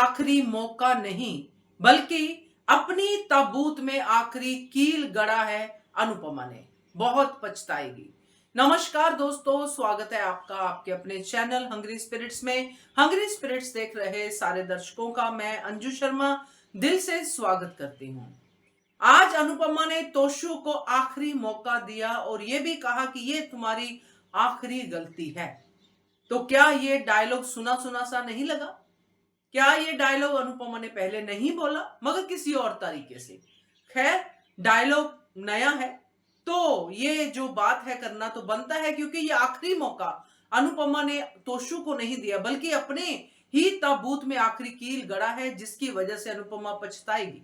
आखिरी मौका नहीं, बल्कि अपनी ताबूत में आखिरी कील गड़ा है अनुपमा ने। बहुत पछताएगी। नमस्कार दोस्तों, स्वागत है आपका आपके अपने चैनल हंग्री स्पिरिट्स में। हंग्री स्पिरिट्स देख रहे सारे दर्शकों का मैं अंजू शर्मा दिल से स्वागत करती हूँ। आज अनुपमा ने तोशु को आखिरी मौका दिया और यह भी कहा कि यह तुम्हारी आखिरी गलती है। तो क्या यह डायलॉग सुना सुना सा नहीं लगा? क्या ये डायलॉग अनुपमा ने पहले नहीं बोला, मगर किसी और तरीके से? खैर, डायलॉग नया है तो ये जो बात है करना तो बनता है, क्योंकि ये आखिरी मौका अनुपमा ने तोशु को नहीं दिया, बल्कि अपने ही ताबूत में आखिरी कील गड़ा है, जिसकी वजह से अनुपमा पछताएगी,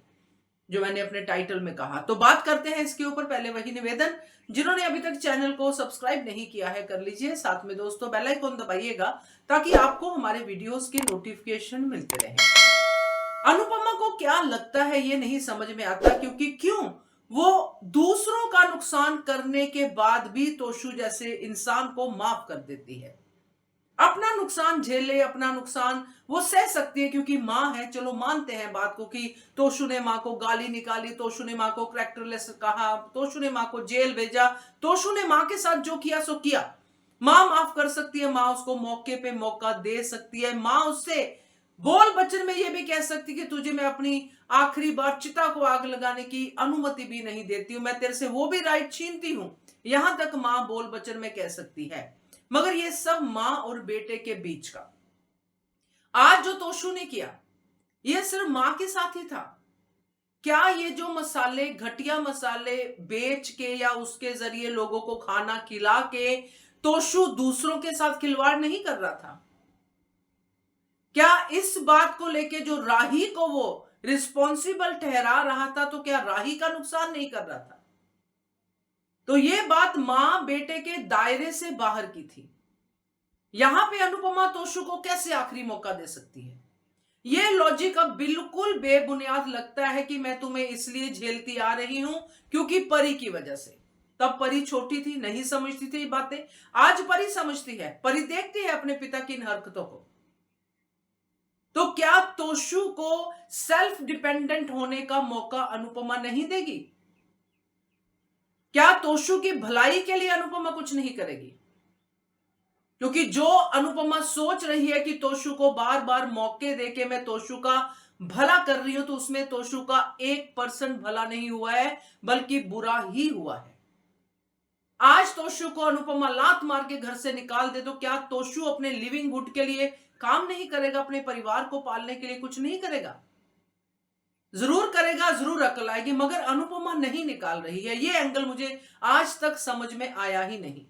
जो मैंने अपने टाइटल में कहा। तो बात करते हैं इसके ऊपर। पहले वही निवेदन, जिन्होंने अभी तक चैनल को सब्सक्राइब नहीं किया है कर लीजिए, साथ में दोस्तों बेल आइकन दबाइएगा ताकि आपको हमारे वीडियोस के नोटिफिकेशन मिलते रहे। अनुपमा को क्या लगता है ये नहीं समझ में आता, क्योंकि क्यों वो दूसरों का नुकसान करने के बाद भी तोशु जैसे इंसान को माफ कर देती है। अपना नुकसान झेले, अपना नुकसान वो सह सकती है क्योंकि मां है। चलो मानते हैं बात को कि तोशु ने मां को गाली निकाली, तोशु ने मां को कैरेक्टरलेस कहा, तोशु ने मां को जेल भेजा, तोशु ने मां के साथ जो किया सो किया। मां माफ कर सकती है, मां उसको मौके पे मौका दे सकती है, मां उससे बोल बचन में ये भी कह सकती कि तुझे मैं अपनी आखिरी बार चिता को आग लगाने की अनुमति भी नहीं देती हूं, मैं तेरे से वो भी राइट छीनती हूं। यहां तक मां बोल बचन में कह सकती है। मगर ये सब मां और बेटे के बीच का। आज जो तोशु ने किया ये सिर्फ मां के साथ ही था। क्या ये जो मसाले, घटिया मसाले बेच के या उसके जरिए लोगों को खाना खिला के तोशु दूसरों के साथ खिलवाड़ नहीं कर रहा था? क्या इस बात को लेके जो राही को वो रिस्पॉन्सिबल ठहरा रहा था, तो क्या राही का नुकसान नहीं कर रहा था? तो ये बात मां बेटे के दायरे से बाहर की थी। यहां पे अनुपमा तोशु को कैसे आखिरी मौका दे सकती है? यह लॉजिक अब बिल्कुल बेबुनियाद लगता है कि मैं तुम्हें इसलिए झेलती आ रही हूं क्योंकि परी की वजह से। तब परी छोटी थी, नहीं समझती थी बातें। आज परी समझती है, परी देखती है अपने पिता की इन हरकतों को। तो क्या तोशु को सेल्फ डिपेंडेंट होने का मौका अनुपमा नहीं देगी? क्या तोशु की भलाई के लिए अनुपमा कुछ नहीं करेगी? क्योंकि जो अनुपमा सोच रही है कि तोशु को बार बार मौके देके मैं तोशु का भला कर रही हूं, तो उसमें तोशु का 1% भला नहीं हुआ है, बल्कि बुरा ही हुआ है। आज तोशु को अनुपमा लात मार के घर से निकाल दे तो क्या तोशु अपने लिविंगहुड के लिए काम नहीं करेगा? अपने परिवार को पालने के लिए कुछ नहीं करेगा? जरूर करेगा, जरूर अकल आएगी, मगर अनुपमा नहीं निकाल रही है। ये एंगल मुझे आज तक समझ में आया ही नहीं।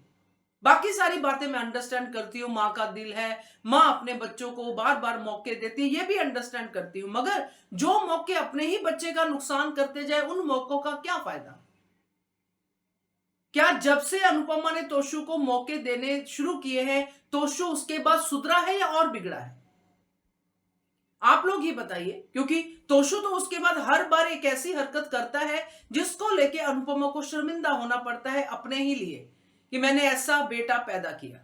बाकी सारी बातें मैं अंडरस्टैंड करती हूँ, मां का दिल है, मां अपने बच्चों को बार बार मौके देती है, ये भी अंडरस्टैंड करती हूं। मगर जो मौके अपने ही बच्चे का नुकसान करते जाए, उन मौकों का क्या फायदा? क्या जब से अनुपमा ने तोशु को मौके देने शुरू किए हैं, तोशु उसके बाद सुधरा है या और बिगड़ा है? आप लोग ही बताइए, क्योंकि तोशु तो उसके बाद हर बार एक ऐसी हरकत करता है जिसको लेके अनुपमा को शर्मिंदा होना पड़ता है अपने ही लिए कि मैंने ऐसा बेटा पैदा किया।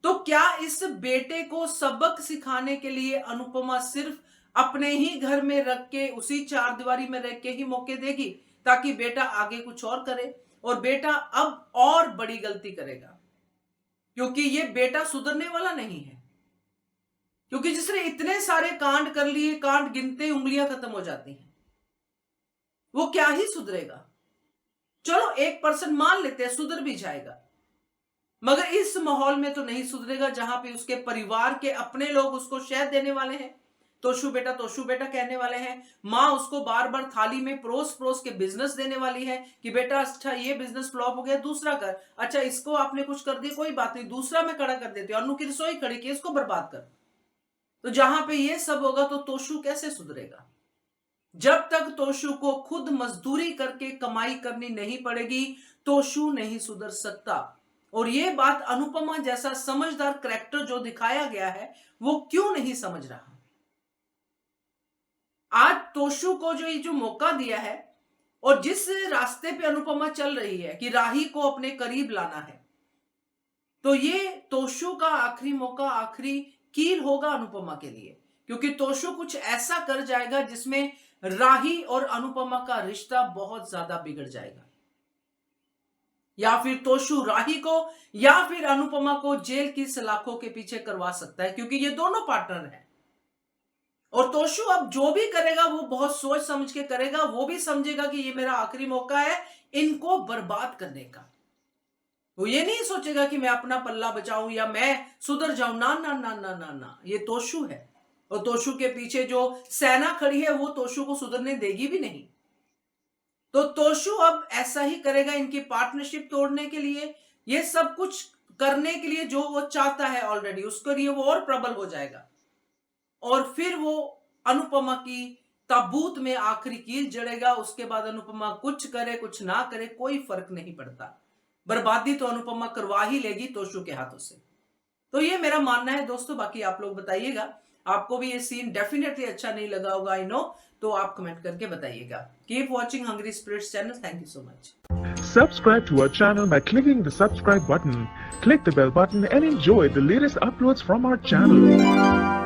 तो क्या इस बेटे को सबक सिखाने के लिए अनुपमा सिर्फ अपने ही घर में रख के, उसी चार दीवारी में रख के ही मौके देगी, ताकि बेटा आगे कुछ और करे? और बेटा अब और बड़ी गलती करेगा, क्योंकि ये बेटा सुधरने वाला नहीं है। क्योंकि जिसने इतने सारे कांड कर लिए, कांड गिनते उंगलियां खत्म हो जाती हैं, वो क्या ही सुधरेगा? चलो 1% मान लेते हैं सुधर भी जाएगा, मगर इस माहौल में तो नहीं सुधरेगा जहां पे उसके परिवार के अपने लोग उसको शहद देने वाले हैं, तोशु बेटा कहने वाले हैं। मां उसको बार बार थाली में परोस परोस के बिजनेस देने वाली है कि बेटा अच्छा ये बिजनेस फ्लॉप हो गया, दूसरा कर, अच्छा इसको आपने कुछ कर दिया, कोई बात नहीं, दूसरा मैं खड़ा कर देती हूँ, अन्नू की रसोई खड़ी की, इसको बर्बाद कर। तो जहां पे ये सब होगा तो तोशु कैसे सुधरेगा? जब तक तोशु को खुद मजदूरी करके कमाई करनी नहीं पड़ेगी, तोशु नहीं सुधर सकता। और ये बात अनुपमा जैसा समझदार कैरेक्टर जो दिखाया गया है, वो क्यों नहीं समझ रहा? आज तोशु को जो मौका दिया है और जिस रास्ते पे अनुपमा चल रही है कि राही को अपने करीब लाना है, तो ये तोशु का आखिरी मौका, आखिरी कील होगा अनुपमा के लिए, क्योंकि तोशु कुछ ऐसा कर जाएगा जिसमें राही और अनुपमा का रिश्ता बहुत ज्यादा बिगड़ जाएगा। या फिर तोशु राही को या फिर अनुपमा को जेल की सलाखों के पीछे करवा सकता है, क्योंकि ये दोनों पार्टनर हैं। और तोशु अब जो भी करेगा वो बहुत सोच समझ के करेगा। वो भी समझेगा कि ये मेरा आखिरी मौका है इनको बर्बाद करने का। वो ये नहीं सोचेगा कि मैं अपना पल्ला बचाऊं या मैं सुधर जाऊं। ना ना ना ना ना ना, ये तोशु है और तोशु के पीछे जो सेना खड़ी है वो तोशु को सुधरने देगी भी नहीं। तो तोशु अब ऐसा ही करेगा इनकी पार्टनरशिप तोड़ने के लिए, ये सब कुछ करने के लिए जो वो चाहता है ऑलरेडी, उसके लिए वो और प्रबल हो जाएगा। और फिर वो अनुपमा की ताबूत में आखिरी कील जड़ेगा। उसके बाद अनुपमा कुछ करे कुछ ना करे कोई फर्क नहीं पड़ता, बर्बादी तो अनुपमा करवा ही लेगी तोशु के हाथों से। तो ये मेरा मानना है दोस्तों, बाकी आप लोग बताइएगा। आपको भी ये सीन डेफिनेटली अच्छा नहीं लगा होगा, आई नो, तो आप कमेंट करके बताइएगा। Keep watching hungry spirits channel. Thank you so much. Subscribe to our channel by clicking the subscribe button. Click the bell button and enjoy the latest uploads from our channel.